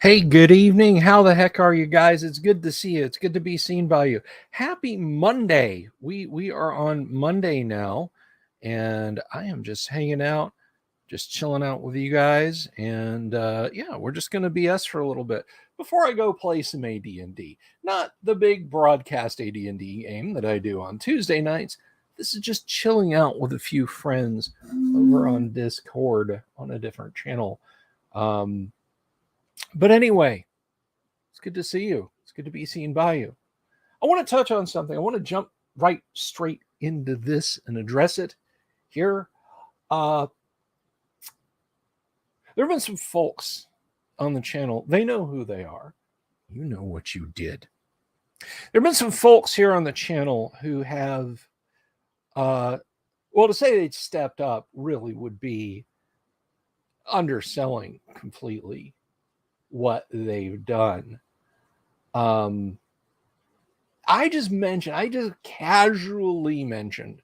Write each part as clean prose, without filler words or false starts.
Hey, good evening. How the heck are you guys? It's good to see you. It's good to be seen by you. Happy Monday. We are on Monday now, and I am just hanging out, just chilling out with you guys, and yeah, we're just gonna BS for a little bit before I go play some AD&D. Not the big broadcast AD&D game that I do on Tuesday nights. This is just chilling out with a few friends over on Discord on a different channel. But anyway, it's good to see you. It's good to be seen by you. I want to touch on something. I want to jump right straight into this and address it here. There have been some folks on the channel. They know who they are. You know what you did. There have been some folks here on the channel who have, well, to say they'd stepped up really would be underselling completely what they've done. I just casually mentioned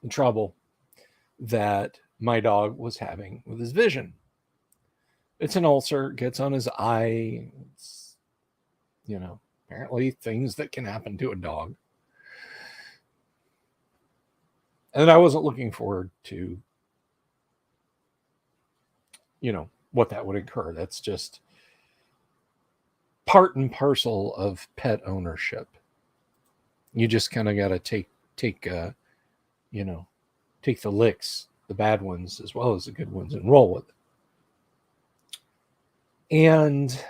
the trouble that my dog was having with his vision. It's an ulcer, gets on his eye. It's, apparently things that can happen to a dog. And I wasn't looking forward to, what that would incur. That's just part and parcel of pet ownership. You just kind of got to take the licks, the bad ones as well as the good ones, and roll with it. And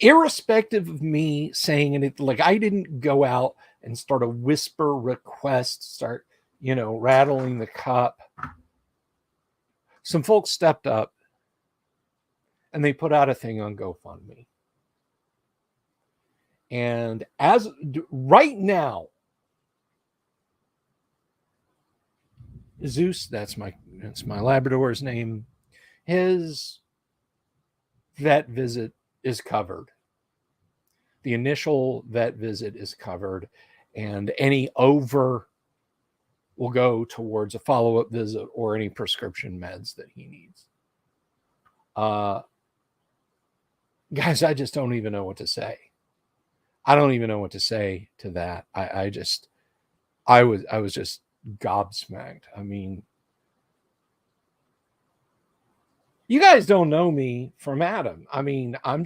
irrespective of me saying anything, like I didn't go out and start a whisper request, start rattling the cup. Some folks stepped up and they put out a thing on GoFundMe. And as right now, Zeus, that's my Labrador's name, his vet visit is covered. The initial vet visit is covered, and any over will go towards a follow-up visit or any prescription meds that he needs. Guys, I just don't even know what to say. I don't even know what to say to that. I was just gobsmacked. I mean, you guys don't know me from Adam. I mean, I'm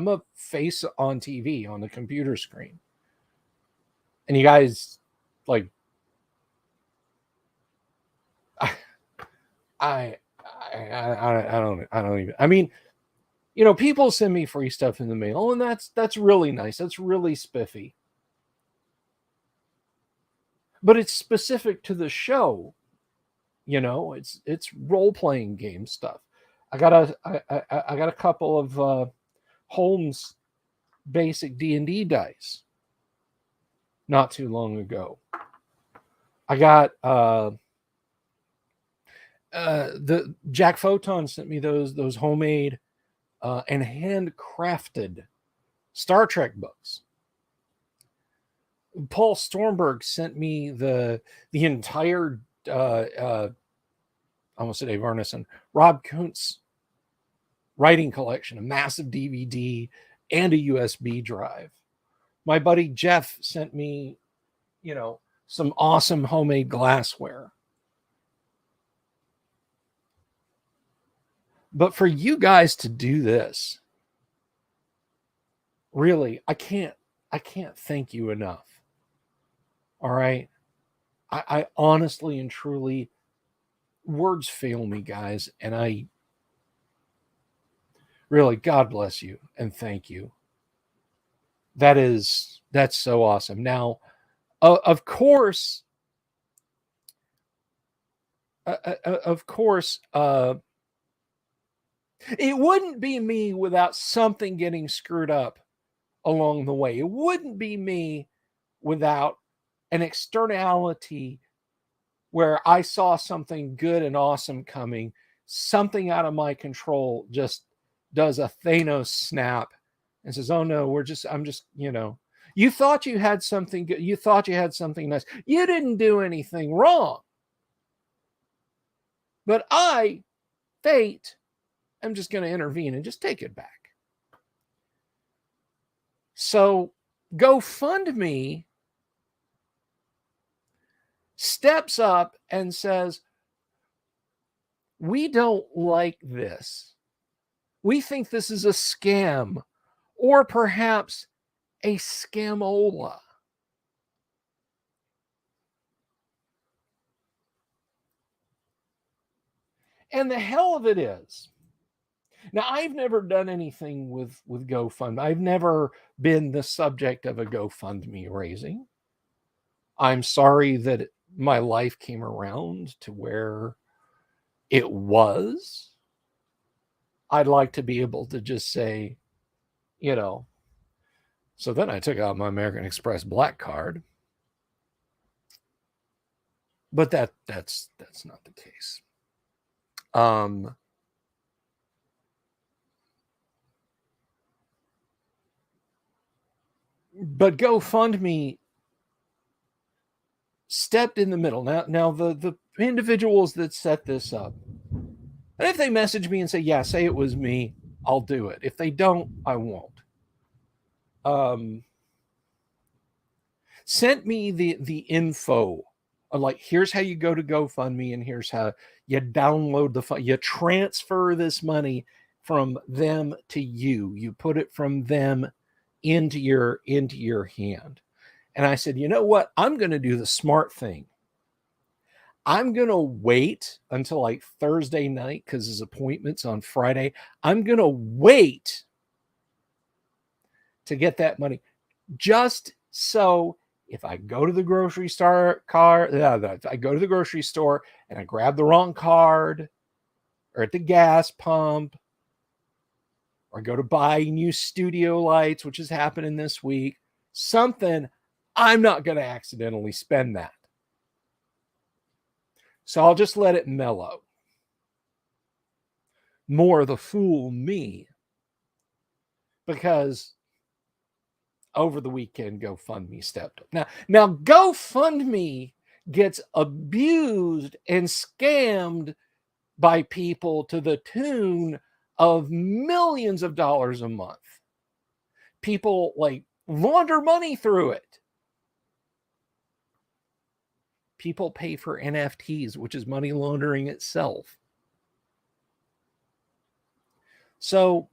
a face on TV on the computer screen. And you guys like I don't even, I mean, people send me free stuff in the mail, and that's really nice. That's really spiffy. But it's specific to the show. It's role-playing game stuff. I got a couple of Holmes basic D&D dice not too long ago. I got the Jack Photon sent me those homemade and handcrafted Star Trek books. Paul Stormberg sent me the entire I almost said Dave Arneson, Rob Kuntz writing collection, a massive DVD and a USB drive. My buddy Jeff sent me, some awesome homemade glassware. But for you guys to do this, really, I can't thank you enough. All right. I honestly and truly, words fail me, guys. And I really, God bless you and thank you. That's so awesome. Now, of course, it wouldn't be me without something getting screwed up along the way. It wouldn't be me without an externality where I saw something good and awesome coming, something out of my control just does a Thanos snap and says, "Oh no, I'm just, you thought you had something good. You thought you had something nice. You didn't do anything wrong. But fate, I'm just going to intervene and just take it back. So GoFundMe steps up and says, we don't like this. We think this is a scam, or perhaps a scamola. And the hell of it is, now I've never done anything with GoFundMe. I've never been the subject of a GoFundMe raising. I'm sorry that my life came around to where it was. I'd like to be able to just say, so then I took out my American Express Black Card. But that's not the case. But GoFundMe stepped in the middle. Now the individuals that set this up, and if they message me and say, yeah, say it was me, I'll do it. If they don't, I won't. Sent me the info of like, here's how you go to GoFundMe, and here's how you download the fund. You transfer this money from them to you. You put it from them into your hand. And I said, you know what? I'm going to do the smart thing. I'm going to wait until like Thursday night because his appointment's on Friday. I'm going to wait to get that money just so if I go to the grocery store if I go to the grocery store and I grab the wrong card, or at the gas pump, or go to buy new studio lights, which is happening this week, something, I'm not going to accidentally spend that. So I'll just let it mellow. More the fool me. Because over the weekend, GoFundMe stepped up. Now GoFundMe gets abused and scammed by people to the tune of millions of dollars a month. People like launder money through it. People pay for NFTs, which is money laundering itself. So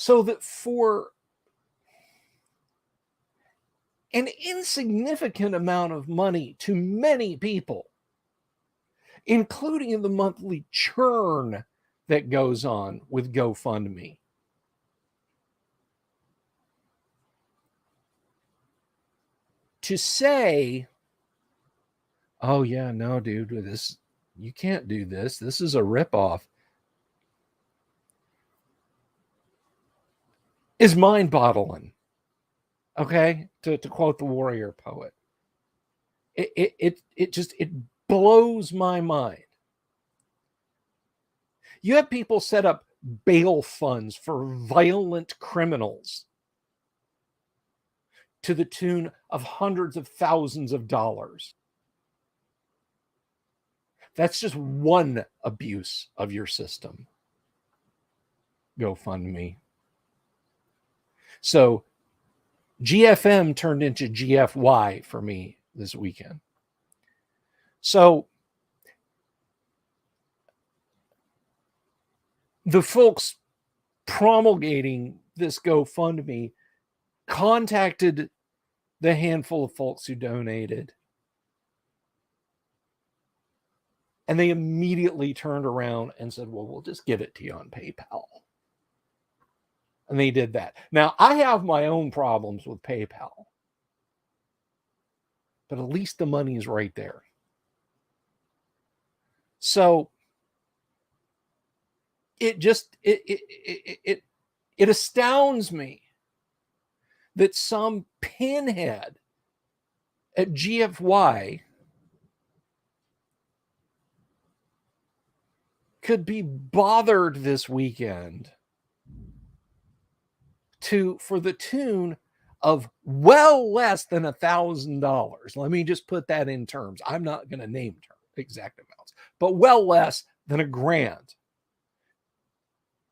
that for an insignificant amount of money to many people, including the monthly churn that goes on with GoFundMe, to say, oh yeah, no, dude, this, you can't do this. This is a ripoff, is mind-boggling. Okay, to quote the warrior poet, it just blows my mind. You have people set up bail funds for violent criminals to the tune of hundreds of thousands of dollars. That's just one abuse of your system. GoFundMe. So GFM turned into GFY for me this weekend. So the folks promulgating this GoFundMe contacted the handful of folks who donated, and they immediately turned around and said, well, we'll just give it to you on PayPal. And they did that. Now, I have my own problems with PayPal, but at least the money is right there. So it astounds me that some pinhead at GFY could be bothered this weekend for the tune of well less than $1,000. Let me just put that in terms. I'm not going to name exact amounts, but well less than $1,000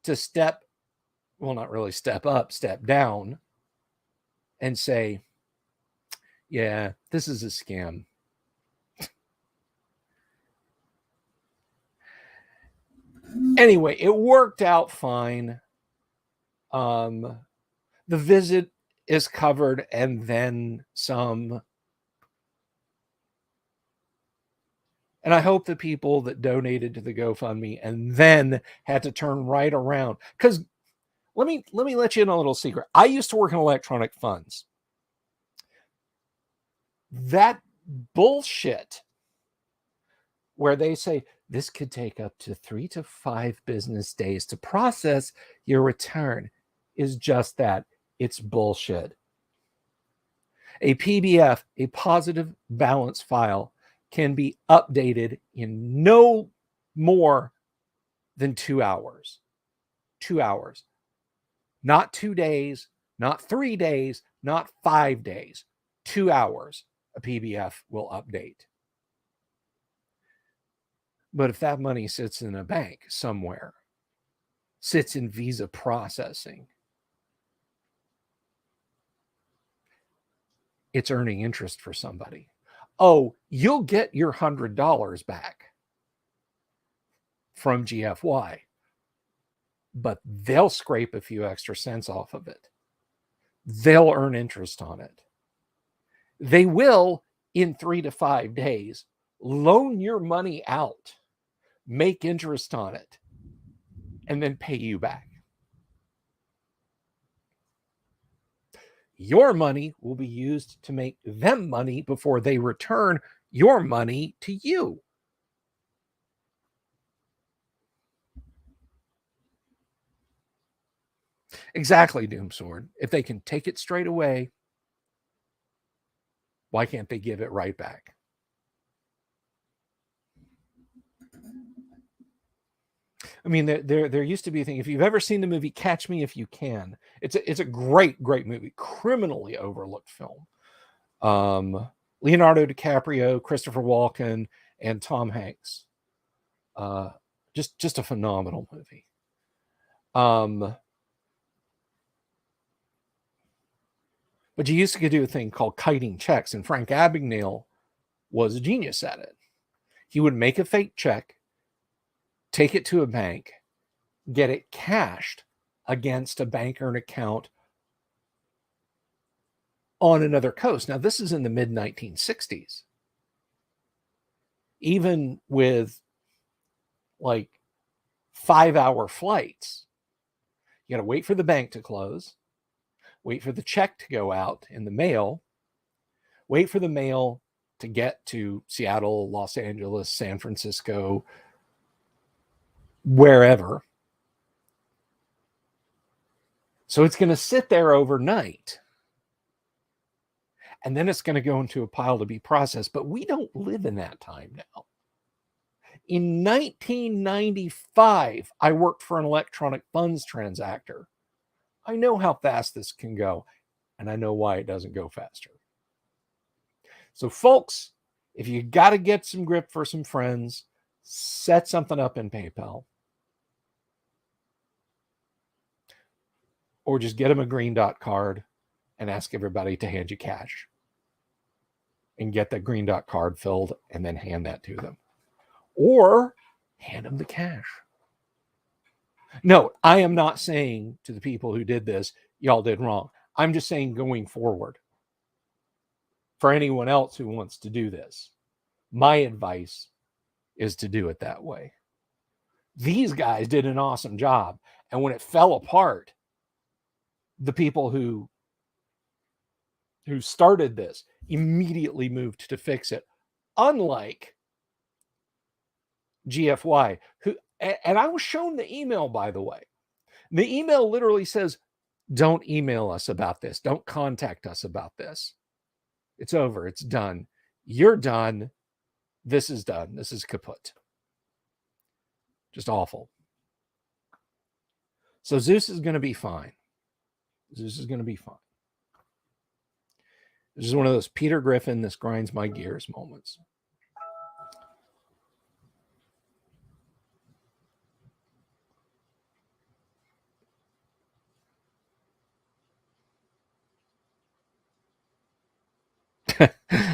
to step, well, not really step up, step down and say, yeah, this is a scam. Anyway, it worked out fine. The visit is covered and then some. And I hope the people that donated to the GoFundMe and then had to turn right around, because let me let you in a little secret. I used to work in electronic funds. That bullshit where they say this could take up to 3 to 5 business days to process your return is just that. It's bullshit. A PBF, a positive balance file, can be updated in no more than 2 hours. 2 hours. Not 2 days, not 3 days, not 5 days. 2 hours, a PBF will update. But if that money sits in a bank somewhere, sits in Visa processing, it's earning interest for somebody. Oh, you'll get your $100 back from GFY, but they'll scrape a few extra cents off of it. They'll earn interest on it. They will, in 3 to 5 days, loan your money out, make interest on it, and then pay you back. Your money will be used to make them money before they return your money to you. Exactly, Doomsword. If they can take it straight away, why can't they give it right back? I mean, there used to be a thing. If you've ever seen the movie Catch Me If You Can, it's a great movie, criminally overlooked film. Leonardo DiCaprio, Christopher Walken, and Tom Hanks. Just a phenomenal movie. But you used to do a thing called kiting checks, and Frank Abagnale was a genius at it. He would make a fake check, take it to a bank, get it cashed against a bank or an account on another coast. Now, this is in the mid-1960s. Even with like 5-hour flights, you got to wait for the bank to close, wait for the check to go out in the mail, wait for the mail to get to Seattle, Los Angeles, San Francisco, wherever. So it's going to sit there overnight. And then it's going to go into a pile to be processed. But we don't live in that time now. In 1995, I worked for an electronic funds transactor. I know how fast this can go, and I know why it doesn't go faster. So, folks, if you got to get some grip for some friends, set something up in PayPal. Or just get them a green dot card and ask everybody to hand you cash. And get that green dot card filled and then hand that to them. Or hand them the cash. No, I am not saying to the people who did this, y'all did wrong. I'm just saying going forward, for anyone else who wants to do this, my advice is to do it that way. These guys did an awesome job. And when it fell apart, the people who started this immediately moved to fix it. Unlike GFY, and I was shown the email, by the way. The email literally says, don't email us about this. Don't contact us about this. It's over. It's done. You're done. This is done. This is kaput. Just awful. So Zeus is going to be fine. Zeus is going to be fine. This is one of those Peter Griffin, this grinds my gears moments.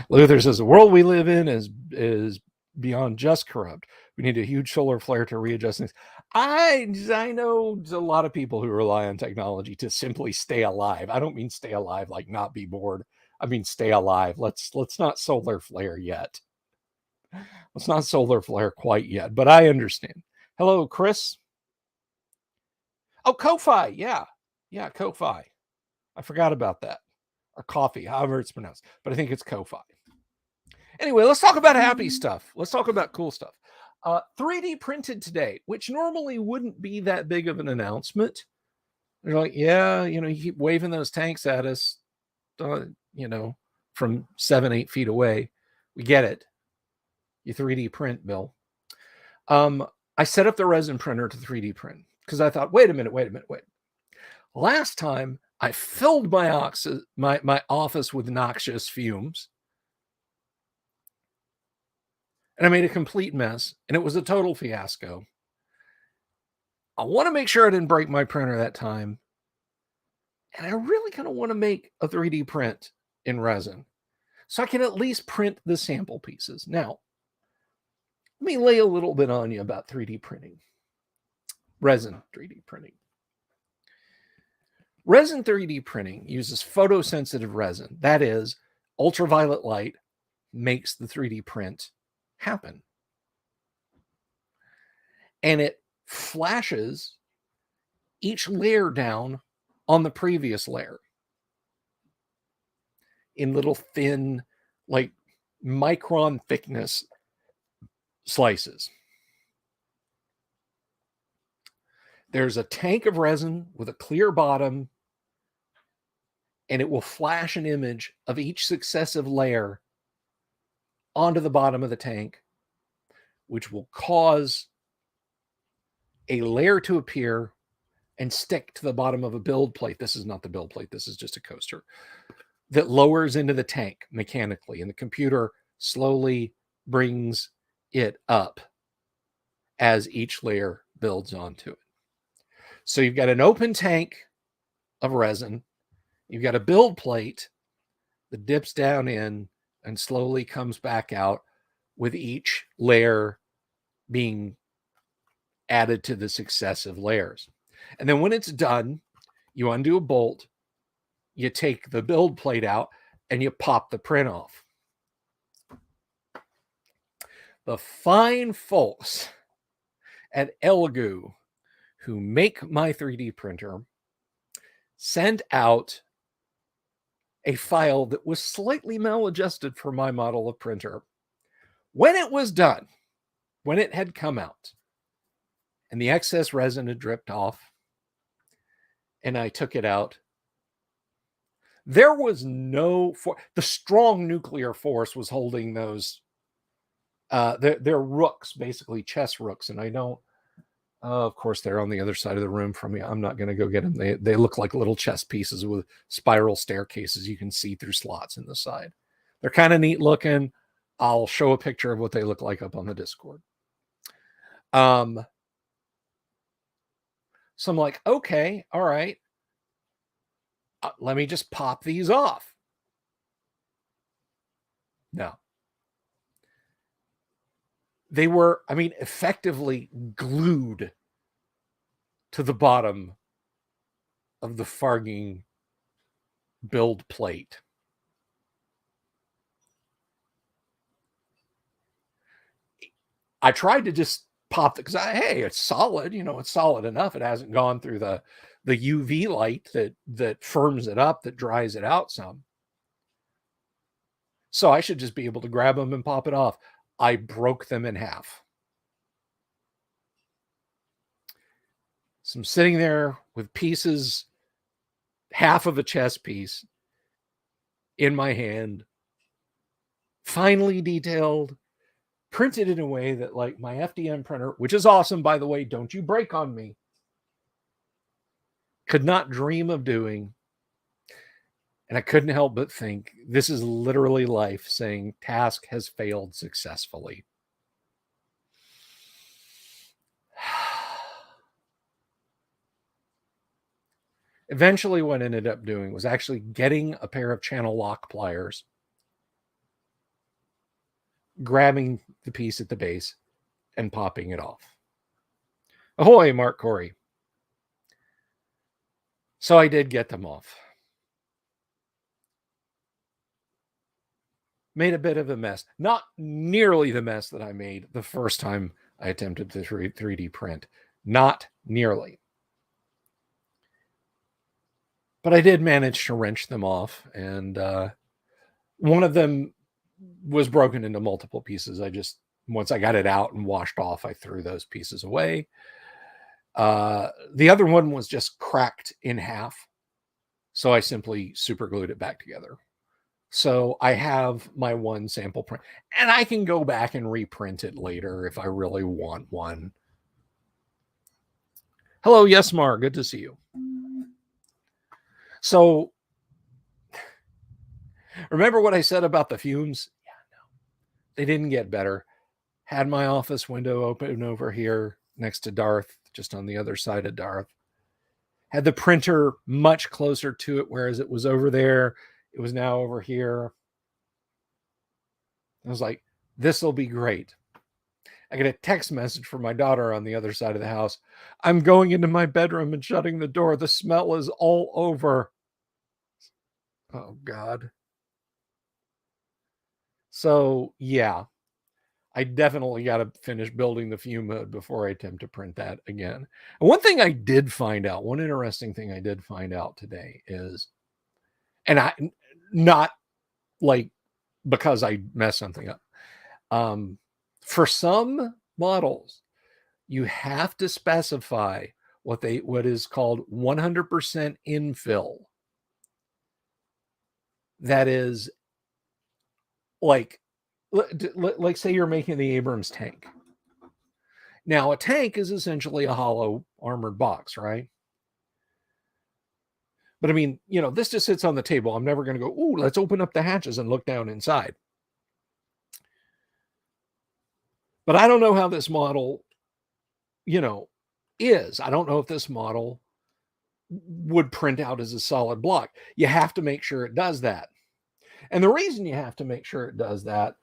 Luther says the world we live in is beyond just corrupt. We need a huge solar flare to readjust things. I know a lot of people who rely on technology to simply stay alive. I don't mean stay alive like not be bored. I mean stay alive. Let's not solar flare yet. Let's not solar flare quite yet, but I understand. Hello, Chris. Oh, Ko-Fi. Yeah. Yeah, Ko-Fi. I forgot about that. Or coffee, however it's pronounced. But I think it's Ko-Fi. Anyway, let's talk about happy stuff. Let's talk about cool stuff. 3D printed today, which normally wouldn't be that big of an announcement. They're like, yeah, you keep waving those tanks at us, from 7-8 feet away. We get it. You 3D print, Bill. I set up the resin printer to 3D print because I thought, wait a minute. Last time I filled my office with noxious fumes and I made a complete mess and it was a total fiasco. I want to make sure I didn't break my printer that time. And I really kind of want to make a 3D print in resin so I can at least print the sample pieces. Now, let me lay a little bit on you about 3D printing. Resin 3D printing. Resin 3D printing uses photosensitive resin. That is, ultraviolet light makes the 3D print happen. And it flashes each layer down on the previous layer in little thin, like micron thickness slices. There's a tank of resin with a clear bottom, and it will flash an image of each successive layer onto the bottom of the tank, which will cause a layer to appear and stick to the bottom of a build plate. This is not the build plate. This is just a coaster that lowers into the tank mechanically, and the computer slowly brings it up as each layer builds onto it. So you've got an open tank of resin. You've got a build plate that dips down in and slowly comes back out with each layer being added to the successive layers. And then when it's done, you undo a bolt, you take the build plate out, and you pop the print off. The fine folks at Elgu who make my 3D printer sent out a file that was slightly maladjusted for my model of printer. When it was done, when it had come out, and the excess resin had dripped off, and I took it out, there was the strong nuclear force was holding those. They're rooks, basically chess rooks, and I don't. Of course, they're on the other side of the room from me. I'm not going to go get them. They look like little chess pieces with spiral staircases you can see through slots in the side. They're kind of neat looking. I'll show a picture of what they look like up on the Discord. So I'm like, okay, all right. Let me just pop these off. No. They were, effectively glued to the bottom of the farging build plate. I tried to just pop it because it's solid. It's solid enough. It hasn't gone through the UV light that firms it up, that dries it out some. So I should just be able to grab them and pop it off. I broke them in half. So I'm sitting there with pieces, half of a chess piece in my hand, finely detailed, printed in a way that, like, my FDM printer, which is awesome, by the way, don't you break on me, could not dream of doing. And I couldn't help but think, this is literally life saying task has failed successfully. Eventually, what I ended up doing was actually getting a pair of channel lock pliers grabbing the piece at the base and popping it off. Ahoy, Mark Corey. So I did get them off. Made a bit of a mess. Not nearly the mess that I made the first time I attempted to 3D print. Not nearly. But I did manage to wrench them off, and one of them was broken into multiple pieces. Once I got it out and washed off, I threw those pieces away. The other one was just cracked in half, so I simply super glued it back together. So I have my one sample print, and I can go back and reprint it later if I really want one. Hello, yes, Mar, good to see you. So remember what I said about the fumes? Yeah, no, they didn't get better. Had my office window open over here next to Darth, just on the other side of Darth. Had the printer much closer to it, whereas it was over there. It was now over here. I was like, this will be great. I get a text message from my daughter on the other side of the house. I'm going into my bedroom and shutting the door. The smell is all over. Oh, God. So, yeah, I definitely got to finish building the fume hood before I attempt to print that again. And one thing I did find out, one interesting thing I did find out today is, and I, not like because I messed something up. For some models, you have to specify what is called 100% infill. That is like say you're making the Abrams tank. Now, a tank is essentially a hollow armored box, right? But I mean, this just sits on the table. I'm never going to go, ooh, let's open up the hatches and look down inside. But I don't know how this model, is. I don't know if this model would print out as a solid block. You have to make sure it does that. And the reason you have to make sure it does that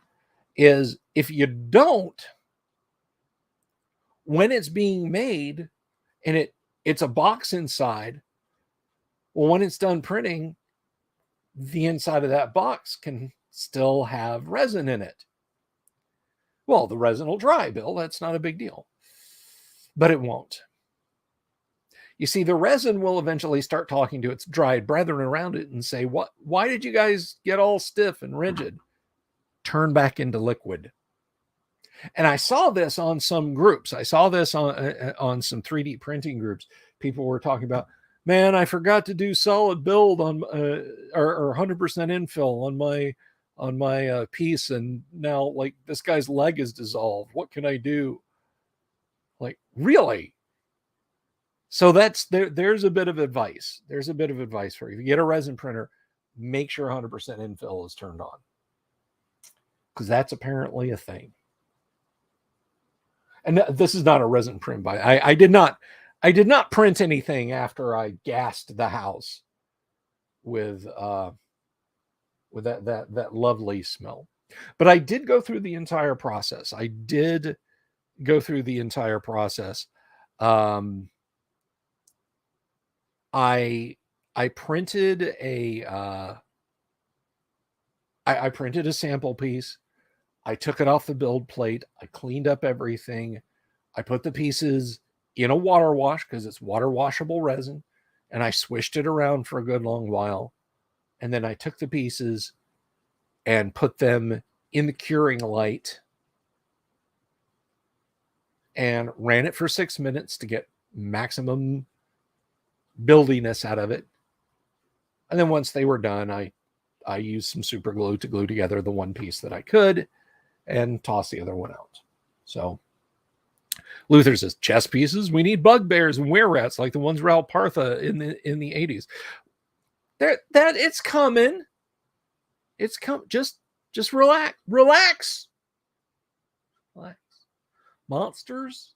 is if you don't, when it's being made and it's a box inside, well, when it's done printing, the inside of that box can still have resin in it. Well, the resin will dry, Bill. That's not a big deal. But it won't. You see, the resin will eventually start talking to its dried brethren around it and say, why did you guys get all stiff and rigid? Turn back into liquid. And I saw this on some groups. I saw this on some 3D printing groups. People were talking about, man, I forgot to do solid build on or 100% infill on my piece, and now like this guy's leg is dissolved. What can I do? Like, really? So there's a bit of advice. There's a bit of advice for you. If you get a resin printer, make sure 100% infill is turned on, because that's apparently a thing. And this is not a resin print by I did not print anything after I gassed the house with that lovely smell. But I did go through the entire process. I printed I printed a sample piece. I took it off the build plate. I cleaned up everything. I put the pieces in a water wash because it's water washable resin, and I swished it around for a good long while. And then I took the pieces and put them in the curing light and ran it for 6 minutes to get maximum buildiness out of it. And then once they were done, I used some super glue to glue together the one piece that I could and toss the other one out. So Luther says, chess pieces, we need bugbears and were-rats like the ones Raul Partha in the 80s. That it's coming. It's come. Just relax. Monsters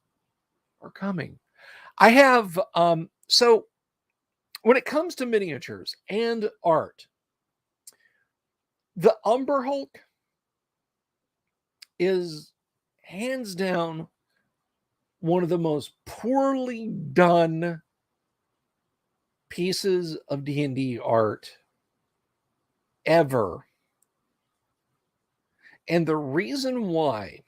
are coming. I have so when it comes to miniatures and art, the Umber Hulk is hands down one of the most poorly done pieces of D&D art ever. And the reason why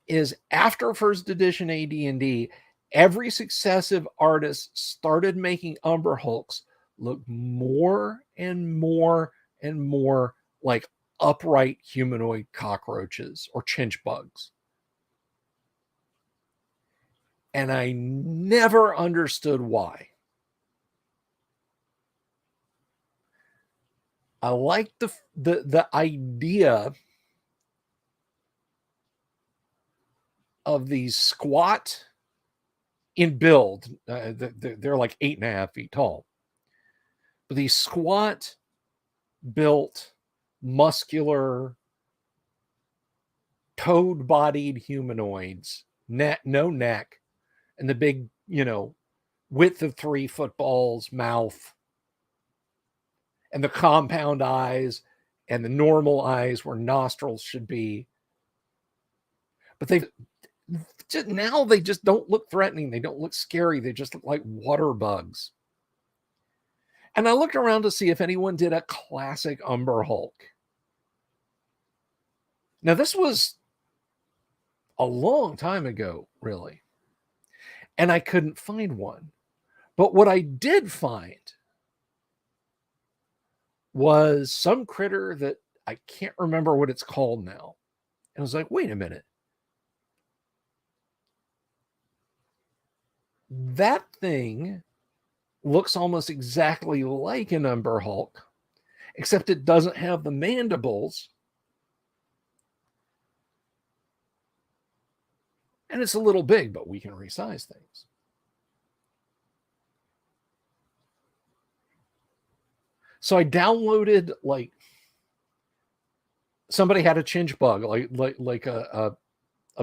is after first edition AD&D, every successive artist started making Umber Hulks look more and more and more like upright humanoid cockroaches or chinch bugs. And I never understood why. I like the idea of these squat in build. They're like 8.5 feet tall. But these squat, built, muscular, toad-bodied humanoids, no neck, and the big, width of 3 footballs mouth, and the compound eyes, and the normal eyes where nostrils should be. But they just don't look threatening. They don't look scary. They just look like water bugs. And I looked around to see if anyone did a classic Umber Hulk. Now, this was a long time ago, really. And I couldn't find one. But what I did find was some critter that I can't remember what it's called now. And I was like, wait a minute. That thing looks almost exactly like an Umber Hulk, except it doesn't have the mandibles. And it's a little big, but we can resize things. So I downloaded, like, somebody had a chinch bug, like a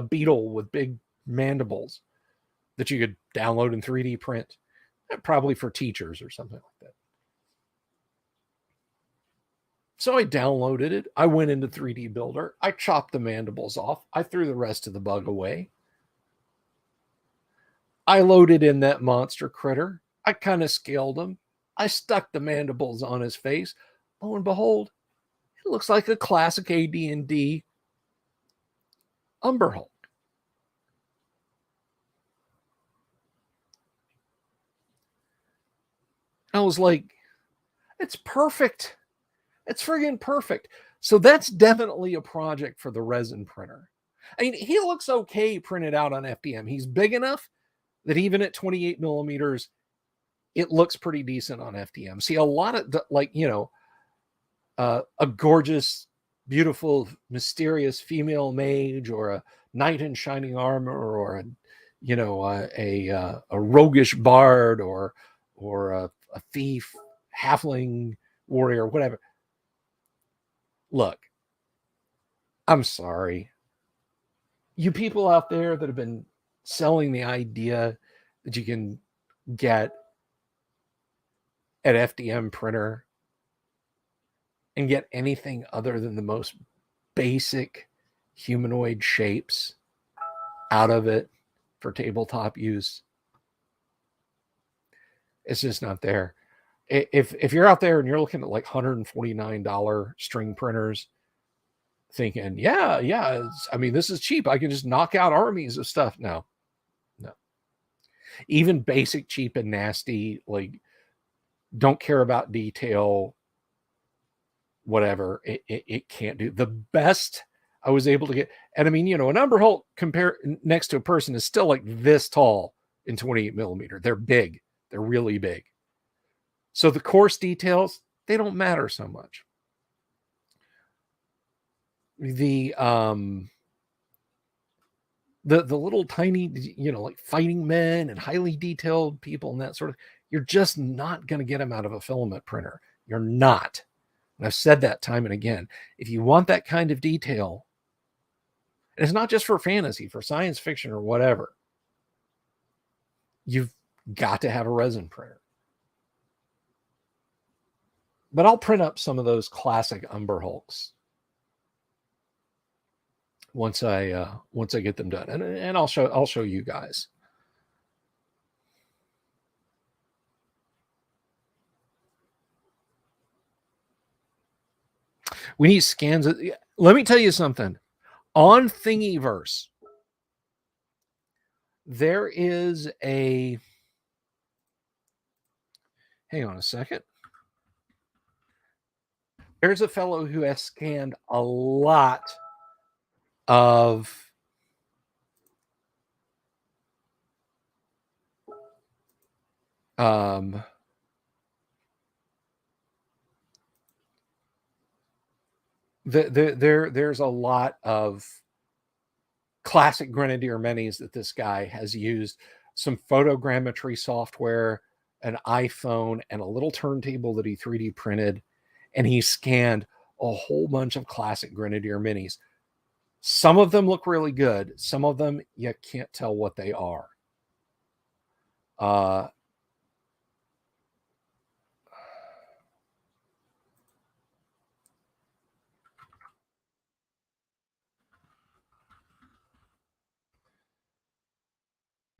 beetle with big mandibles that you could download and 3D print, probably for teachers or something like that. So I downloaded it. I went into 3D Builder. I chopped the mandibles off. I threw the rest of the bug away. I loaded in that monster critter. I kind of scaled him. I stuck the mandibles on his face. Lo and behold, it looks like a classic AD&D Umber Hulk. I was like, it's perfect. It's friggin' perfect. So that's definitely a project for the resin printer. I mean, he looks okay printed out on FDM. He's big enough that even at 28 millimeters, it looks pretty decent on FDM. See, a lot of, like, a gorgeous, beautiful, mysterious female mage, or a knight in shining armor, or a roguish bard, or a thief, halfling warrior, whatever. Look, I'm sorry. You people out there that have been selling the idea that you can get an FDM printer and get anything other than the most basic humanoid shapes out of it for tabletop use, it's just not there. If you're out there and you're looking at like $149 string printers, thinking, yeah, I mean, this is cheap, I can just knock out armies of stuff. No. Even basic, cheap, and nasty, like, don't care about detail, whatever, it can't do. The best I was able to get, and I mean, an Umber Hulk compare next to a person is still like this tall in 28 millimeter. They're big. They're really big. So the coarse details, they don't matter so much. The little tiny, like fighting men and highly detailed people and that sort of, you're just not going to get them out of a filament printer. You're not. And I've said that time and again. If you want that kind of detail, and it's not just for fantasy, for science fiction or whatever, you've got to have a resin printer. But I'll print up some of those classic Umber Hulks once I get them done, and I'll show you guys. We need scans. Let me tell you something. On Thingiverse, there is a. Hang on a second. There's a fellow who has scanned a lot of there's a lot of classic Grenadier minis that this guy has used, some photogrammetry software, an iPhone, and a little turntable that he 3D printed, and he scanned a whole bunch of classic Grenadier minis. Some of them look really good. Some of them you can't tell what they are.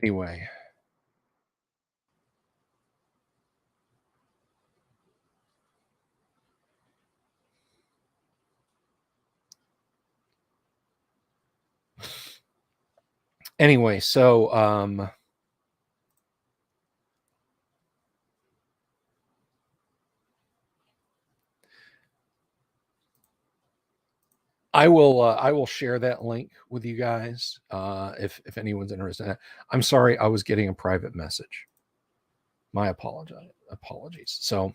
Anyway. Anyway, so I will share that link with you guys if anyone's interested in it. I'm sorry, I was getting a private message. My apologies. So,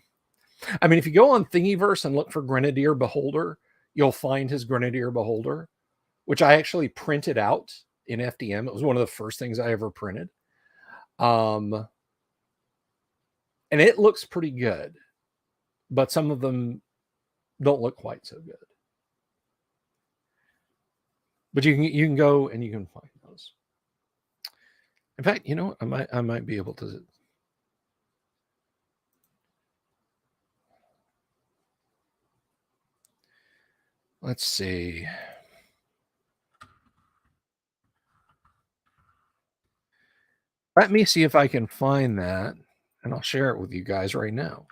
I mean, if you go on Thingiverse and look for Grenadier Beholder, you'll find his Grenadier Beholder, which I actually printed out in FDM. It was one of the first things I ever printed. And it looks pretty good, but some of them don't look quite so good. But you can go and you can find those. In fact, you know what? I might be able to. Let's see. Let me see if I can find that, and I'll share it with you guys right now.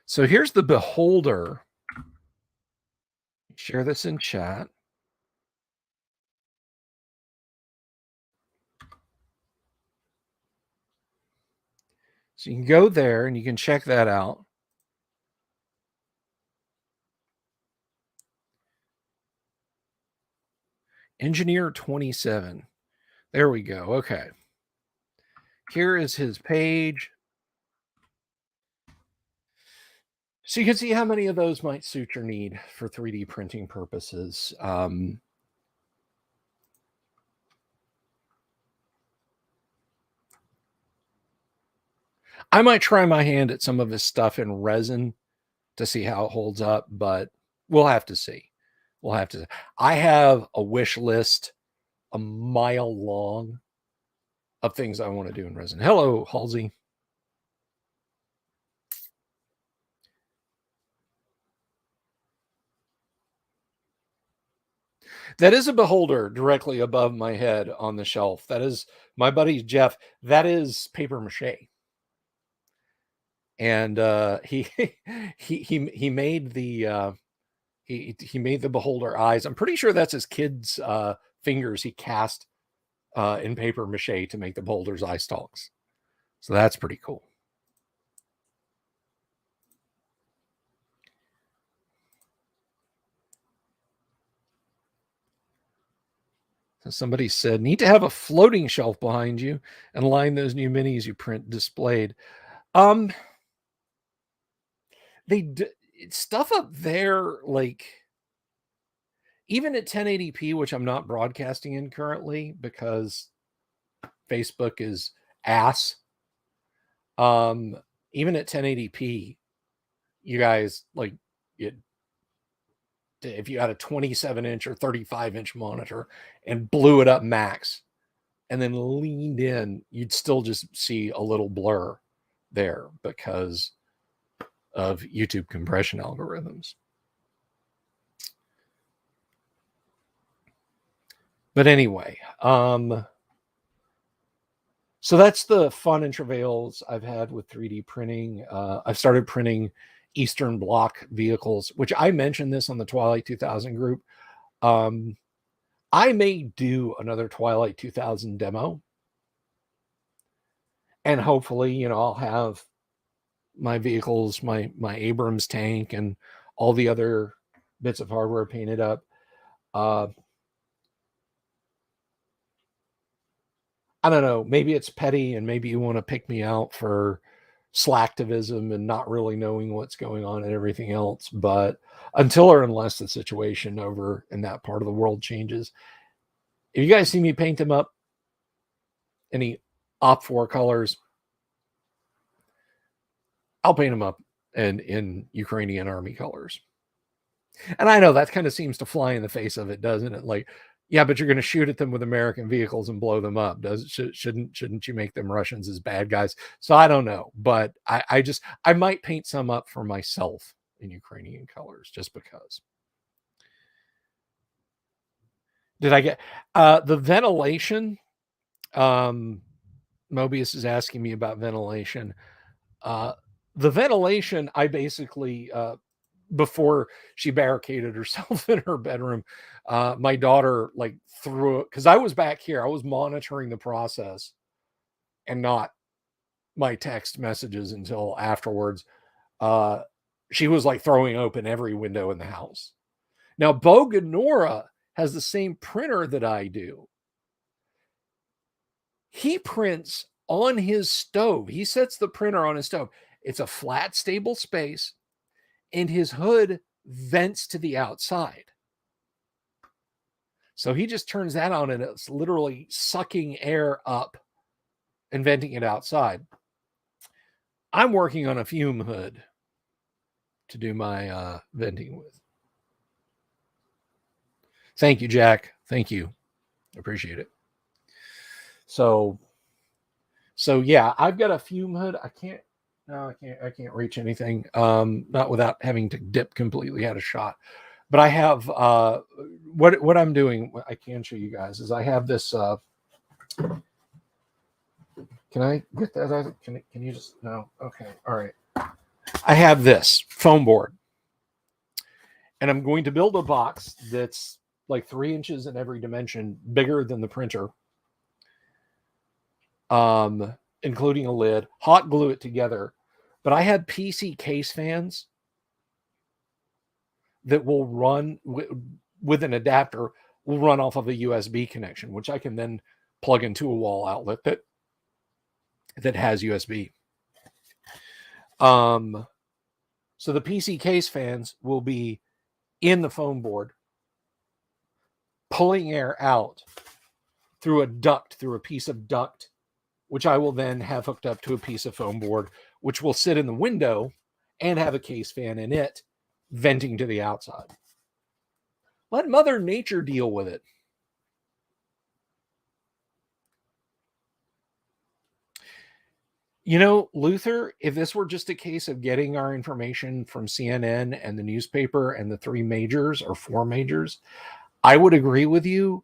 So here's the Beholder. Share this in chat. So you can go there and you can check that out. Engineer 27. There we go. Okay. Here is his page. So you can see how many of those might suit your need for 3D printing purposes. I might try my hand at some of his stuff in resin to see how it holds up, but we'll have to see. We'll have to. I have a wish list a mile long of things I want to do in resin. Hello, Halsey. That is a Beholder directly above my head on the shelf. That is my buddy Jeff. That is paper mache. And he he made the he made the Beholder eyes. I'm pretty sure that's his kid's fingers he cast in paper mache to make the Beholder's eye stalks. So that's pretty cool. So somebody said, need to have a floating shelf behind you and line those new minis you print displayed. They stuff up there, like even at 1080p, which I'm not broadcasting in currently because Facebook is ass. Even at 1080p, you guys, like, it, if you had a 27-inch or 35-inch monitor and blew it up max and then leaned in, you'd still just see a little blur there because of YouTube compression algorithms. But anyway, so that's the fun and travails I've had with 3D printing. I've started printing Eastern Bloc vehicles, which I mentioned this on the Twilight 2000 group. I may do another Twilight 2000 demo, and hopefully, I'll have my vehicles, my Abrams tank, and all the other bits of hardware painted up. I don't know, maybe it's petty and maybe you want to pick me out for slacktivism and not really knowing what's going on and everything else. But until or unless the situation over in that part of the world changes, if you guys see me paint them up any Op4 colors, I'll paint them up in Ukrainian army colors. And I know that kind of seems to fly in the face of it, doesn't it? Like, yeah, but you're going to shoot at them with American vehicles and blow them up. Shouldn't you make them Russians as bad guys? So I don't know, but I might paint some up for myself in Ukrainian colors just because. Did I get the ventilation? Mobius is asking me about ventilation. The ventilation, I basically before she barricaded herself in her bedroom, my daughter like threw it because I was back here. I was monitoring the process and not my text messages until afterwards. She was like throwing open every window in the house. Now, Boganora has the same printer that I do. He prints on his stove. He sets the printer on his stove. It's a flat, stable space, and his hood vents to the outside. So he just turns that on, and it's literally sucking air up and venting it outside. I'm working on a fume hood to do my venting with. Thank you, Jack. Thank you. Appreciate it. So yeah, I've got a fume hood. I can't reach anything. Not without having to dip completely out of shot. But I have what I'm doing. I can show you guys is I have this. Can I get that? Can you just no? Okay, all right. I have this foam board, and I'm going to build a box that's like 3 inches in every dimension, bigger than the printer. Including a lid, hot glue it together. But I had PC case fans that will run with an adapter, will run off of a USB connection, which I can then plug into a wall outlet that has USB. So the PC case fans will be in the foam board, pulling air out through a piece of duct, which I will then have hooked up to a piece of foam board, which will sit in the window and have a case fan in it, venting to the outside. Let Mother Nature deal with it. Luther, if this were just a case of getting our information from CNN and the newspaper and the 3 majors or 4 majors, I would agree with you.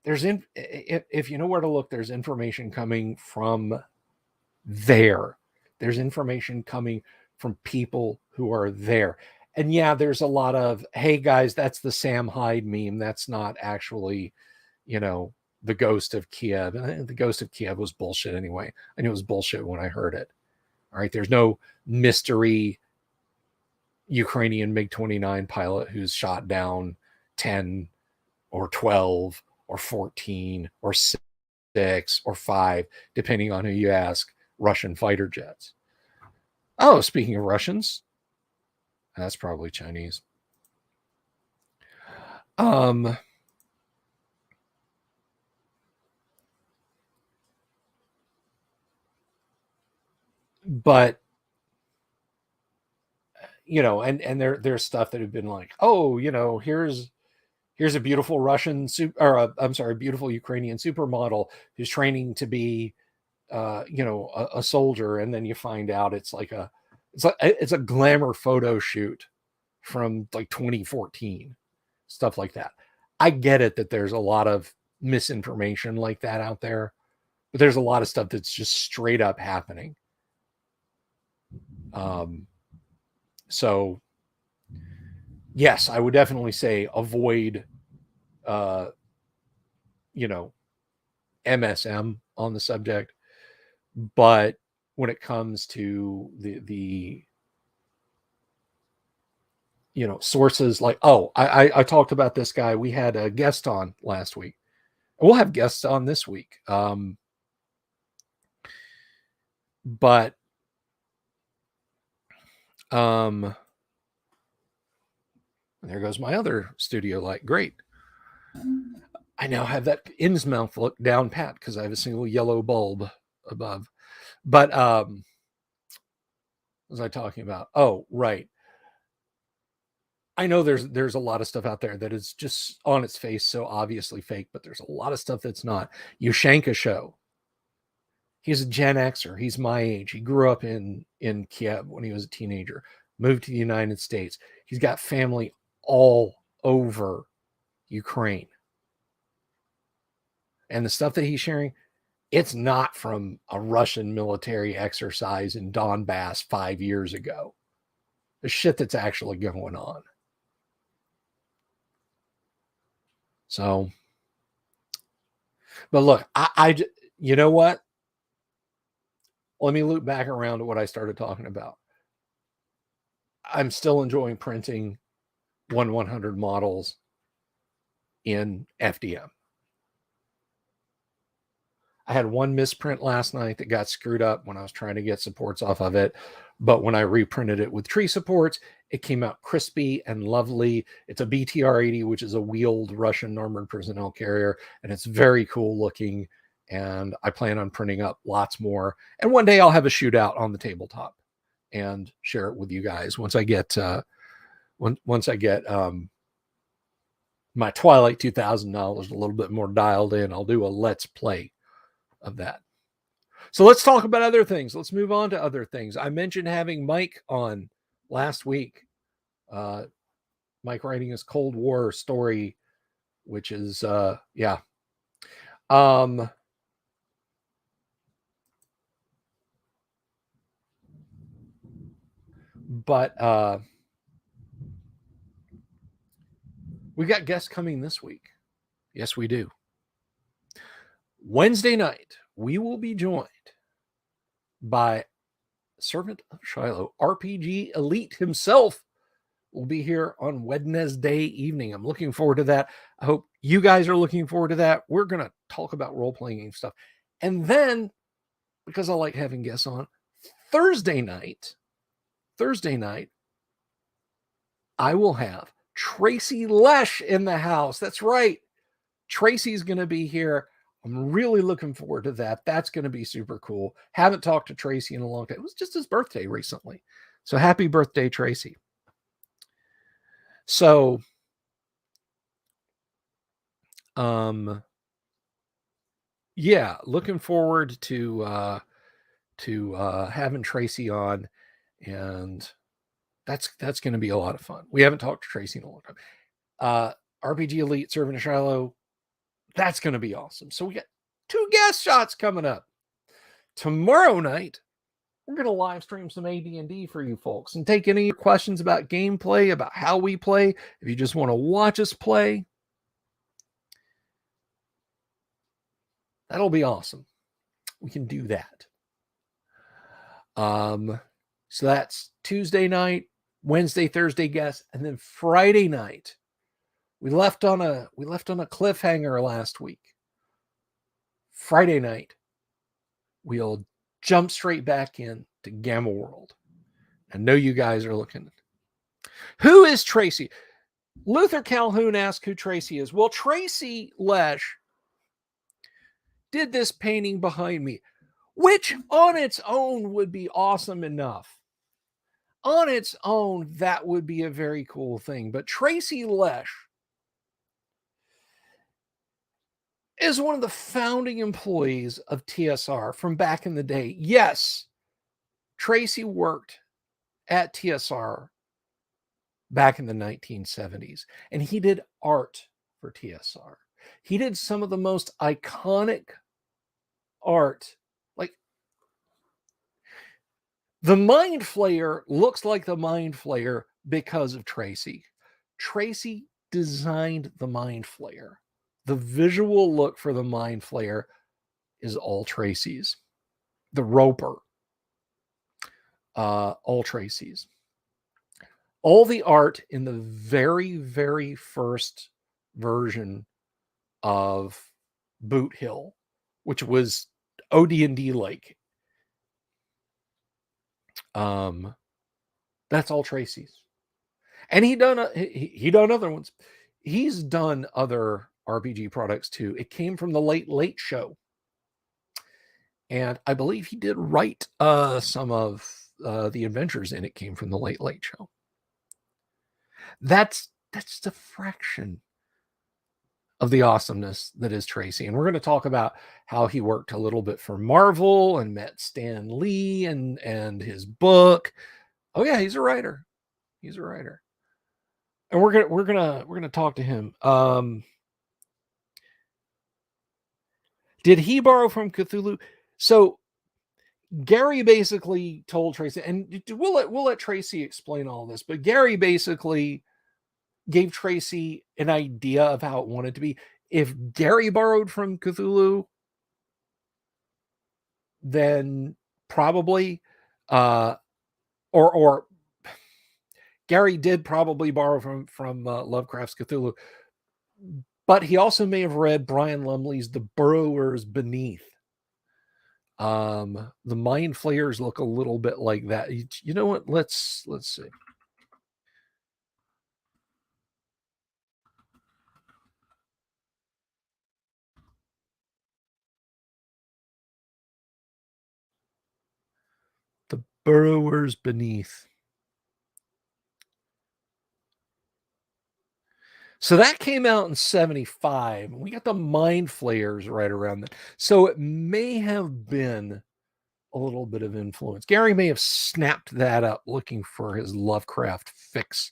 If you know where to look, there's information coming from there. There's information coming from people who are there. And yeah, there's a lot of, hey guys, that's the Sam Hyde meme. That's not actually, the ghost of Kiev. The ghost of Kiev was bullshit anyway. I knew it was bullshit when I heard it. All right. There's no mystery Ukrainian MiG-29 pilot who's shot down 10 or 12 or 14 or 6 or 5, depending on who you ask, Russian fighter jets. Oh, speaking of Russians, that's probably Chinese. But and there's stuff that have been like, oh, here's Here's a beautiful Russian beautiful Ukrainian supermodel who's training to be, a soldier, and then you find out it's a glamour photo shoot from like 2014, stuff like that. I get it that there's a lot of misinformation like that out there, but there's a lot of stuff that's just straight up happening. So yes, I would definitely say avoid, MSM on the subject. But when it comes to the sources, like, I talked about this guy. We had a guest on last week. We'll have guests on this week. But there goes my other studio light. Great. I now have that Innsmouth look down pat because I have a single yellow bulb above. But what was I talking about? Oh, right. I know there's a lot of stuff out there that is just on its face so obviously fake, but there's a lot of stuff that's not. Yushenka Show. He's a Gen Xer. He's my age. He grew up in Kiev when he was a teenager, moved to the United States. He's got family all over Ukraine. And the stuff that he's sharing, it's not from a Russian military exercise in Donbass 5 years ago. The shit that's actually going on. So, but look, I you know what? Let me loop back around to what I started talking about. I'm still enjoying printing 1/100 models in FDM. I had one misprint last night that got screwed up when I was trying to get supports off of it. But when I reprinted it with tree supports, it came out crispy and lovely. It's a BTR-80, which is a wheeled Russian armored personnel carrier, and it's very cool looking. And I plan on printing up lots more. And one day I'll have a shootout on the tabletop and share it with you guys once I get my Twilight 2000 knowledge a little bit more dialed in. I'll do a let's play of that. So let's talk about other things. Let's move on to other things. I mentioned having Mike on last week. Mike writing his Cold War story, which is yeah. But we got guests coming this week. Yes, we do. Wednesday night, we will be joined by Servant of Shiloh, RPG Elite himself will be here on Wednesday evening. I'm looking forward to that. I hope you guys are looking forward to that. We're going to talk about role-playing game stuff. And then, because I like having guests on, Thursday night, I will have Tracy Lesh in the house. That's right. Tracy's going to be here. I'm really looking forward to that. That's going to be super cool. Haven't talked to Tracy in a long time. It was just his birthday recently. So happy birthday, Tracy. So, yeah, looking forward to having Tracy on, and that's going to be a lot of fun. We haven't talked to Tracy in a long time. RPG Elite, Servant of Shiloh, that's going to be awesome. So we got 2 guest shots coming up. Tomorrow night, we're going to live stream some AD&D for you folks and take any of your questions about gameplay, about how we play. If you just want to watch us play, that'll be awesome. We can do that. So that's Tuesday night, Wednesday, Thursday guests, and then Friday night. We left on a cliffhanger last week. Friday night, we'll jump straight back in to Gamma World. I know you guys are looking. Who is Tracy? Luther Calhoun asked who Tracy is. Well, Tracy Lesh did this painting behind me, which on its own would be awesome enough. On its own, that would be a very cool thing. But Tracy Lesh is one of the founding employees of TSR from back in the day. Yes, Tracy worked at TSR back in the 1970s, and he did art for TSR. He did some of the most iconic art. Like, the Mind Flayer looks like the Mind Flayer because of Tracy. Tracy designed the Mind Flayer. The visual look for the Mind Flayer is all Tracy's. The Roper, all Tracy's. All the art in the very, very first version of Boot Hill, which was AD&D like, that's all Tracy's. And he done other ones. He's done other RPG products too. It came from the Late Late Show, and I believe he did write some of the adventures in it. Came from the Late Late Show. That's the fraction of the awesomeness that is Tracy. And we're going to talk about how he worked a little bit for Marvel and met Stan Lee and his book. Oh yeah, he's a writer. He's a writer. And we're gonna talk to him. Did he borrow from Cthulhu? So Gary basically told Tracy, and we'll let Tracy explain all this, but Gary basically gave Tracy an idea of how it wanted to be. If Gary borrowed from Cthulhu, then probably, or Gary did probably borrow from Lovecraft's Cthulhu, but he also may have read Brian Lumley's The Burrowers Beneath. The Mind Flayers look a little bit like that. You know what? Let's see. The Burrowers Beneath. So that came out in 75. We got the Mind Flayers right around that. So it may have been a little bit of influence. Gary may have snapped that up looking for his Lovecraft fix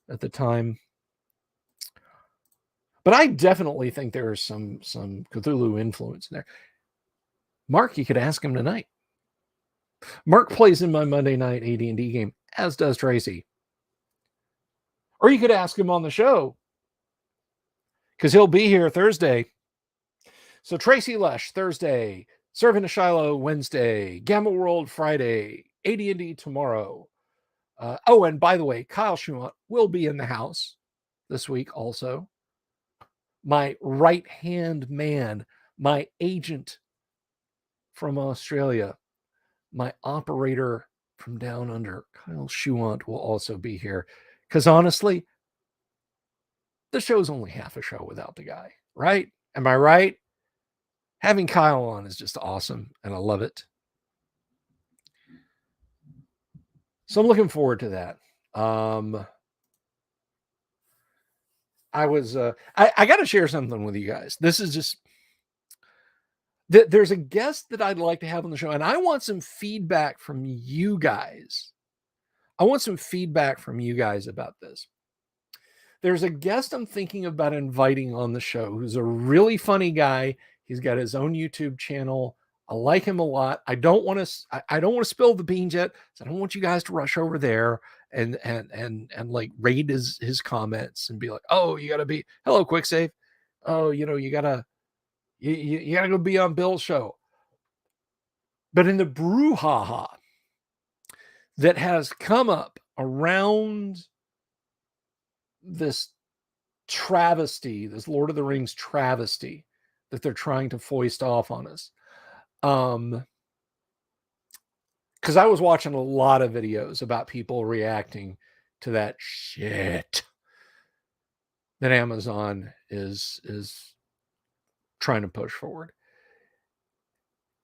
at the time. But I definitely think there is some Cthulhu influence in there. Mark, you could ask him tonight. Mark plays in my Monday night AD&D game, as does Tracy. Or you could ask him on the show, because he'll be here Thursday. So Tracy Lesh, Thursday, Servant of Shiloh, Wednesday, Gamma World, Friday, AD&D tomorrow. Oh, and by the way, Kyle Schumont will be in the house this week also. My right-hand man, my agent from Australia, my operator from down under, Kyle Schumont, will also be here. Because honestly, the show's only half a show without the guy, right? Am I right? Having Kyle on is just awesome, and I love it. So I'm looking forward to that. I was I got to share something with you guys. This is just there's a guest that I'd like to have on the show, and I want some feedback from you guys. I want some feedback from you guys about this. There's a guest I'm thinking about inviting on the show who's a really funny guy. He's got his own YouTube channel. I like him a lot. I don't want to spill the beans yet. So I don't want you guys to rush over there and like raid his comments and be like, oh, you gotta be hello, quick save. Oh, you gotta go be on Bill's show. But in the brouhaha that has come up around this travesty, this Lord of the Rings travesty that they're trying to foist off on us. Because I was watching a lot of videos about people reacting to that shit that Amazon is trying to push forward.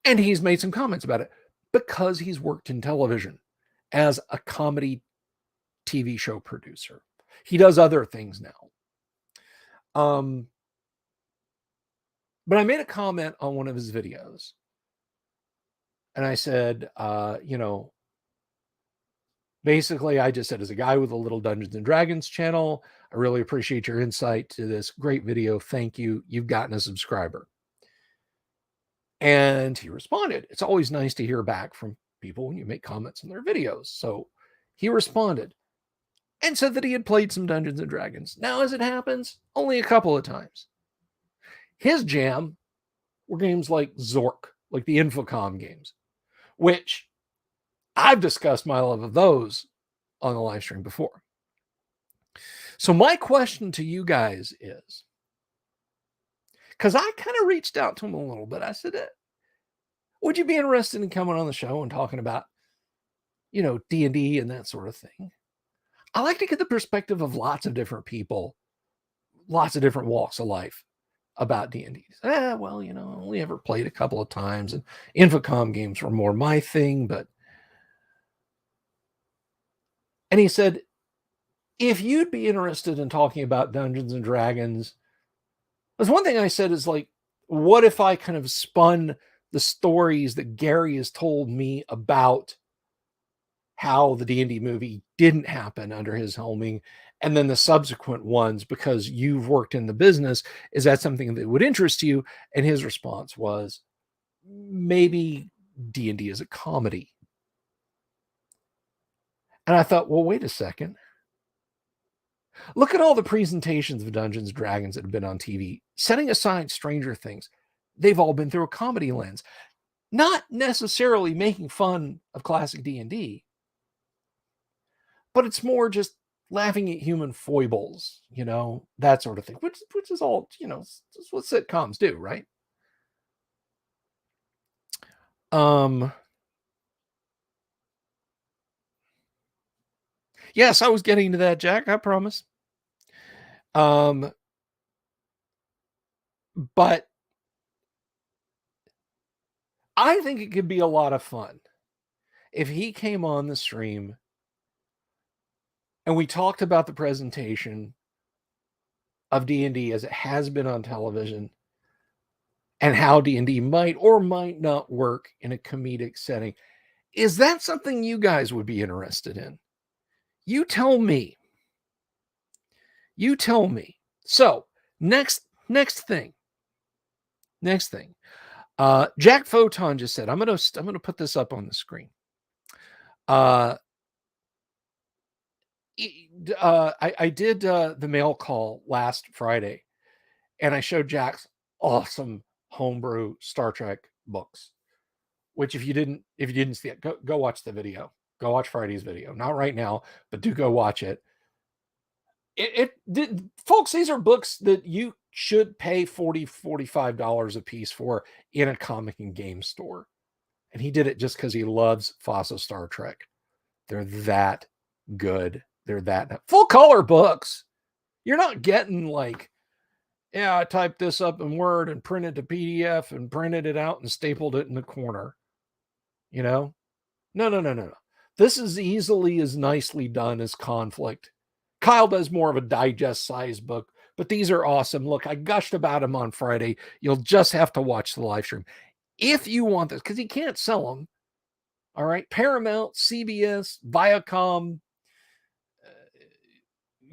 And he's made some comments about it because he's worked in television as a comedy TV show producer. He does other things now. But I made a comment on one of his videos. And I said, basically, I just said, as a guy with a little Dungeons and Dragons channel, I really appreciate your insight to this great video. Thank you. You've gotten a subscriber. And he responded. It's always nice to hear back from people when you make comments on their videos. So he responded and said that he had played some Dungeons and Dragons. Now, as it happens, only a couple of times. His jam were games like Zork, like the Infocom games, which I've discussed my love of those on the live stream before. So my question to you guys is, because I kind of reached out to him a little bit. I said, would you be interested in coming on the show and talking about, D&D and that sort of thing? I like to get the perspective of lots of different people, lots of different walks of life about D&D. I only ever played a couple of times, and Infocom games were more my thing, and he said, if you'd be interested in talking about Dungeons and Dragons, there's one thing I said is like, what if I kind of spun the stories that Gary has told me about how the D&D movie didn't happen under his helming, and then the subsequent ones, because you've worked in the business, is that something that would interest you? And his response was, maybe D&D is a comedy. And I thought, well, wait a second. Look at all the presentations of Dungeons and Dragons that have been on TV. Setting aside Stranger Things, they've all been through a comedy lens. Not necessarily making fun of classic D&D, but it's more just laughing at human foibles, that sort of thing, which is all, that's what sitcoms do, right? Yes, I was getting to that, Jack, I promise. But I think it could be a lot of fun if he came on the stream and we talked about the presentation of D&D as it has been on television and how D&D might or might not work in a comedic setting. Is that something you guys would be interested in? You tell me. So next thing. Jack Photon just said, I'm gonna put this up on the screen. I did the mail call last Friday, and I showed Jack's awesome homebrew Star Trek books. Which, if you didn't see it, go watch the video. Go watch Friday's video. Not right now, but do go watch it. Folks, these are books that you should pay $45 a piece for in a comic and game store. And he did it just because he loves FOSSA Star Trek. They're that good. They're that full color books. You're not getting like, yeah, I typed this up in Word and printed a PDF and printed it out and stapled it in the corner. No. This is easily as nicely done as Conflict. Kyle does more of a digest size book, but these are awesome. Look, I gushed about them on Friday. You'll just have to watch the live stream. If you want this, because he can't sell them. All right. Paramount, CBS, Viacom,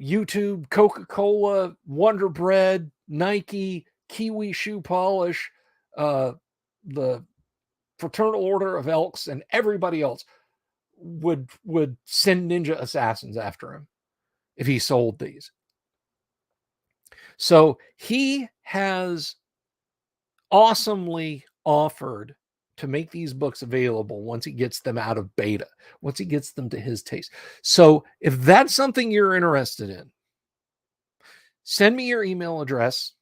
YouTube, Coca-Cola, Wonder Bread, Nike, Kiwi Shoe Polish, the Fraternal Order of Elks, and everybody else would send ninja assassins after him if he sold these. So he has awesomely offered to make these books available once he gets them out of beta, once he gets them to his taste. So if that's something you're interested in, send me your email address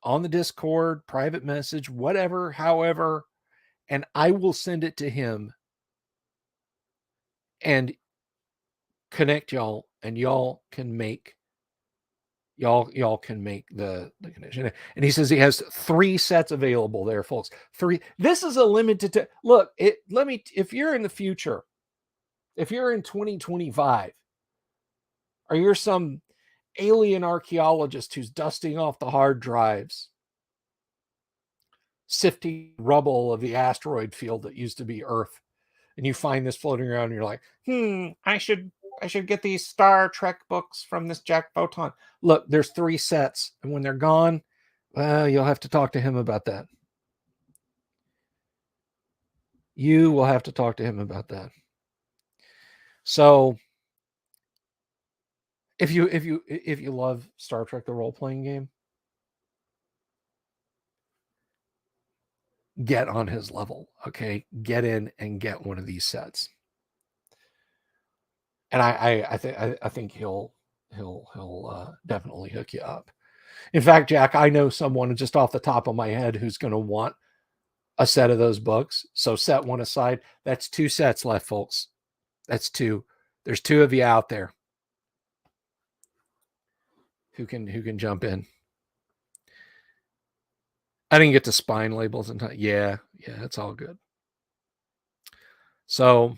on the Discord, private message, whatever, however, and I will send it to him and connect y'all, and y'all can make the connection. And he says he has 3 sets available there, folks. 3. This is a limited look, if you're in the future, if you're in 2025, or you're some alien archaeologist who's dusting off the hard drives sifting rubble of the asteroid field that used to be Earth, and you find this floating around, and you're like, I should get these Star Trek books from this Jack Photon. Look, there's 3 sets, and when they're gone, well, you'll have to talk to him about that. You will have to talk to him about that. So if you love Star Trek the role-playing game, get on his level, okay? Get in and get one of these sets. And I think he'll definitely hook you up. In fact, Jack, I know someone just off the top of my head who's going to want a set of those books. So set one aside. That's 2 sets left, folks. That's 2. There's 2 of you out there who can jump in. I didn't get to spine labels in time. Yeah, it's all good. So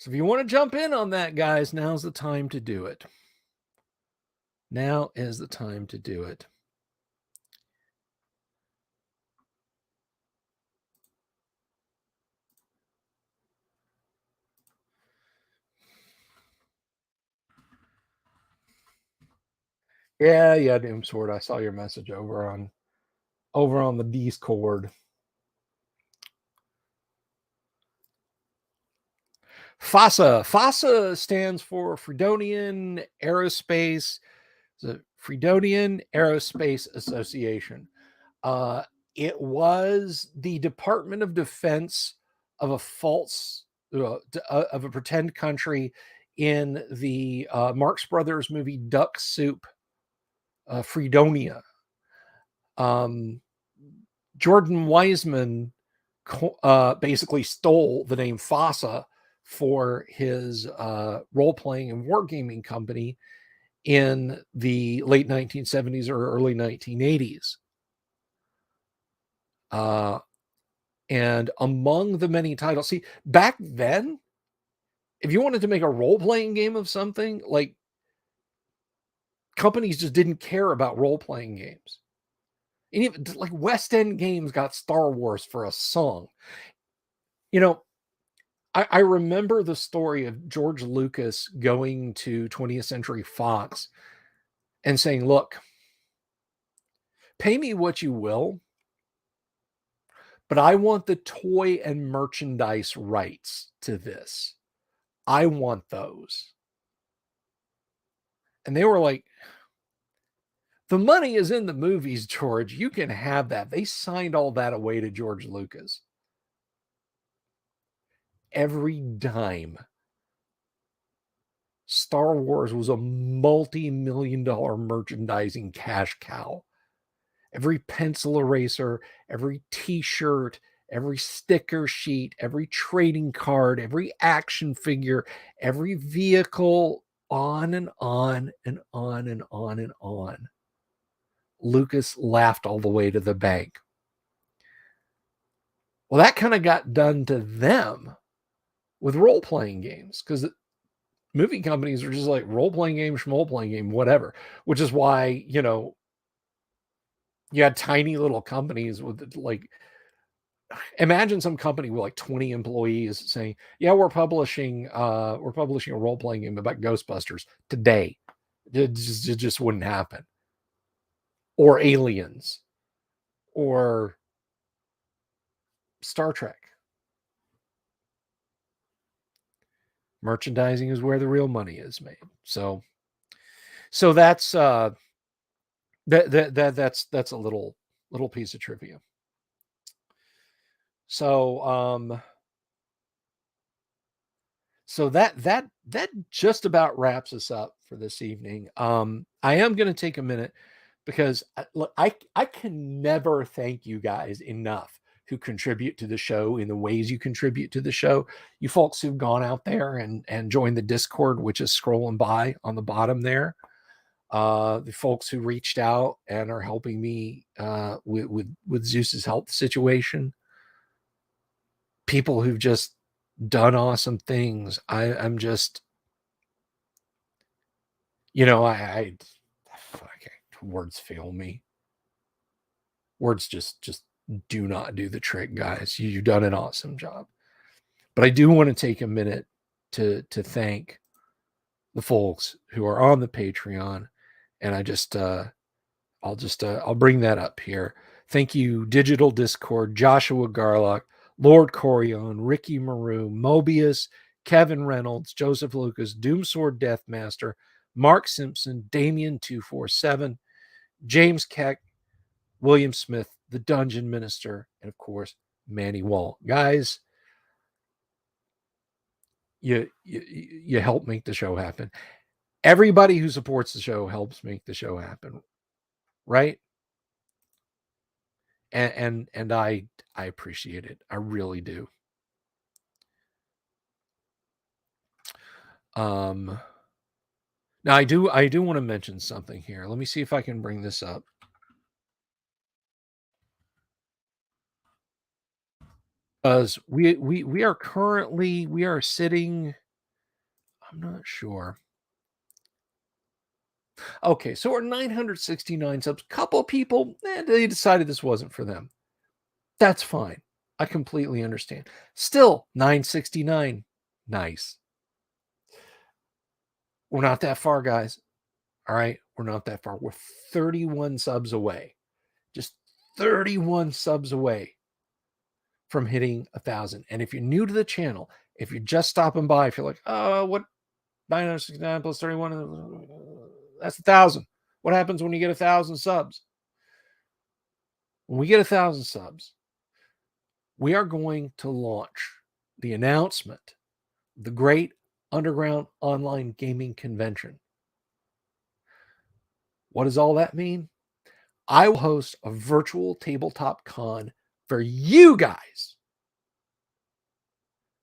if you want to jump in on that, guys, now's the time to do it. Now is the time to do it. Yeah, Doomsword. I saw your message over on the Discord. FASA stands for Freedonian Aerospace, the Freedonian Aerospace Association. It was the Department of Defense of a of a pretend country in the Marx Brothers movie Duck Soup, Freedonia. Jordan Weisman basically stole the name FASA for his role-playing and wargaming company in the late 1970s or early 1980s. And among the many titles, see, back then, if you wanted to make a role-playing game of something, like, companies just didn't care about role-playing games. And even like West End Games got Star Wars for a song. I remember the story of George Lucas going to 20th Century Fox and saying, look, pay me what you will, but I want the toy and merchandise rights to this. I want those. And they were like, the money is in the movies, George. You can have that. They signed all that away to George Lucas. Every dime. Star Wars was a multi-million-dollar merchandising cash cow. Every pencil eraser, every t-shirt, every sticker sheet, every trading card, every action figure, every vehicle, on and on and on and on and on. Lucas laughed all the way to the bank. Well, that kind of got done to them with role-playing games, because movie companies are just like, role-playing game, role-playing game, whatever. Which is why, you had tiny little companies with, like, imagine some company with like 20 employees saying, yeah, we're publishing a role-playing game about Ghostbusters today. It just wouldn't happen. Or Aliens, or Star Trek. Merchandising is where the real money is made. So that's that's a little piece of trivia. So that just about wraps us up for this evening. I am going to take a minute because I can never thank you guys enough who contribute to the show in the ways you contribute to the show. You folks who've gone out there and joined the Discord, which is scrolling by on the bottom there. The folks who reached out and are helping me with Zeus's health situation. People who've just done awesome things. I'm just, I words fail me. Words just do not do the trick, guys. You've done an awesome job. But I do want to take a minute to thank the folks who are on the Patreon, and I'll bring that up here. Thank you, Digital Discord, Joshua Garlock, Lord Corion, Ricky Maru, Mobius, Kevin Reynolds, Joseph Lucas, Doomsword Deathmaster, Mark Simpson, Damien247, James Keck, William Smith, the Dungeon Minister, and of course, Manny Wall. Guys, you help make the show happen. Everybody who supports the show helps make the show happen, right? And I appreciate it. I really do. Now I do want to mention something here. Let me see if I can bring this up. Because we are currently sitting, I'm not sure. Okay, so we're 969 subs. Couple people, they decided this wasn't for them. That's fine. I completely understand. Still 969. Nice. We're not that far, guys. All right, we're not that far. We're 31 subs away. Just 31 subs away from hitting 1,000. And if you're new to the channel, if you're just stopping by, if you're like, oh, what 969 plus 31, that's 1,000. What happens when you get 1,000 subs? When we get 1,000 subs, we are going to launch the announcement, the Great Underground Online Gaming Convention. What does all that mean? I will host a virtual tabletop con for you guys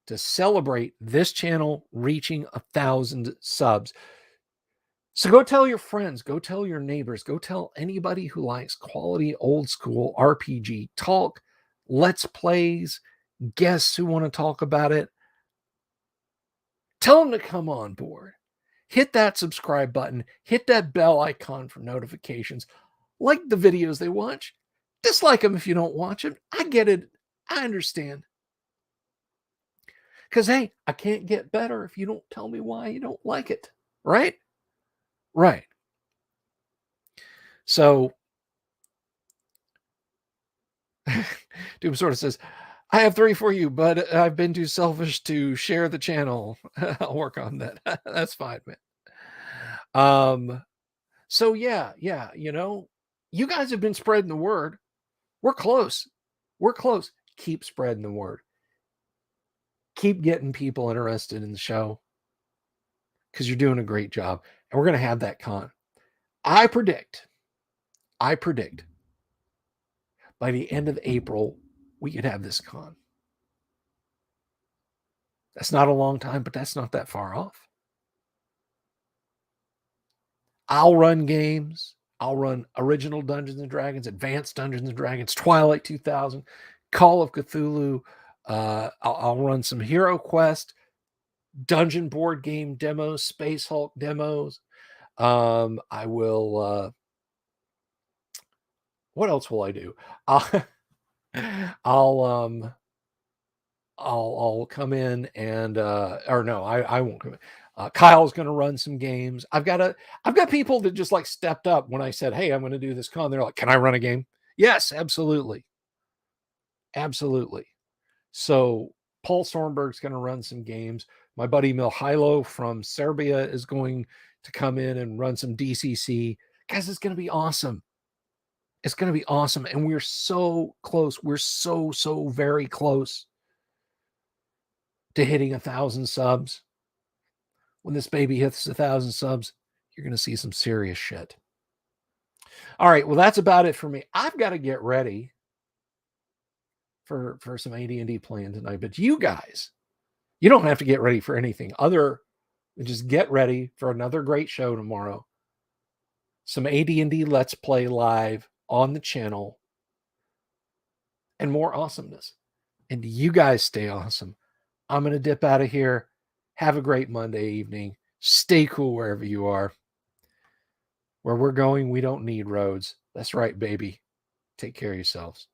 to celebrate this channel reaching 1,000 subs. So go tell your friends, go tell your neighbors, go tell anybody who likes quality old school RPG talk, let's plays, guests who want to talk about it. Tell them to come on board. Hit that subscribe button, hit that bell icon for notifications. Like the videos they watch. Dislike them if you don't watch them. I get it. I understand. Because, hey, I can't get better if you don't tell me why you don't like it. Right? Right. So, Doom sort of says, I have 3 for you, but I've been too selfish to share the channel. I'll work on that. That's fine, man. So yeah, you guys have been spreading the word. We're close. We're close. Keep spreading the word. Keep getting people interested in the show because you're doing a great job. And we're going to have that con. I predict by the end of April, we could have this con. That's not a long time, but that's not that far off. I'll run games. I'll run original Dungeons and Dragons, Advanced Dungeons and Dragons, Twilight 2000, Call of Cthulhu. I'll run some Hero Quest, dungeon board game demos, Space Hulk demos. I will. What else will I do? I'll come in and or no, I won't come in. Kyle's going to run some games. I've got people that just like stepped up when I said, "Hey, I'm going to do this con." They're like, "Can I run a game?" Yes, absolutely, absolutely. So Paul Stormberg's going to run some games. My buddy Milhailo from Serbia is going to come in and run some DCC. Guys, it's going to be awesome. It's going to be awesome, and we're so close. We're so very close to hitting 1,000 subs. When this baby hits 1,000 subs, you're going to see some serious shit. All right, well, that's about it for me. I've got to get ready for some AD&D playing tonight. But you guys, you don't have to get ready for anything other than just get ready for another great show tomorrow. Some AD&D Let's Play live on the channel and more awesomeness. And you guys stay awesome. I'm going to dip out of here. Have a great Monday evening. Stay cool wherever you are. Where we're going, we don't need roads. That's right, baby. Take care of yourselves.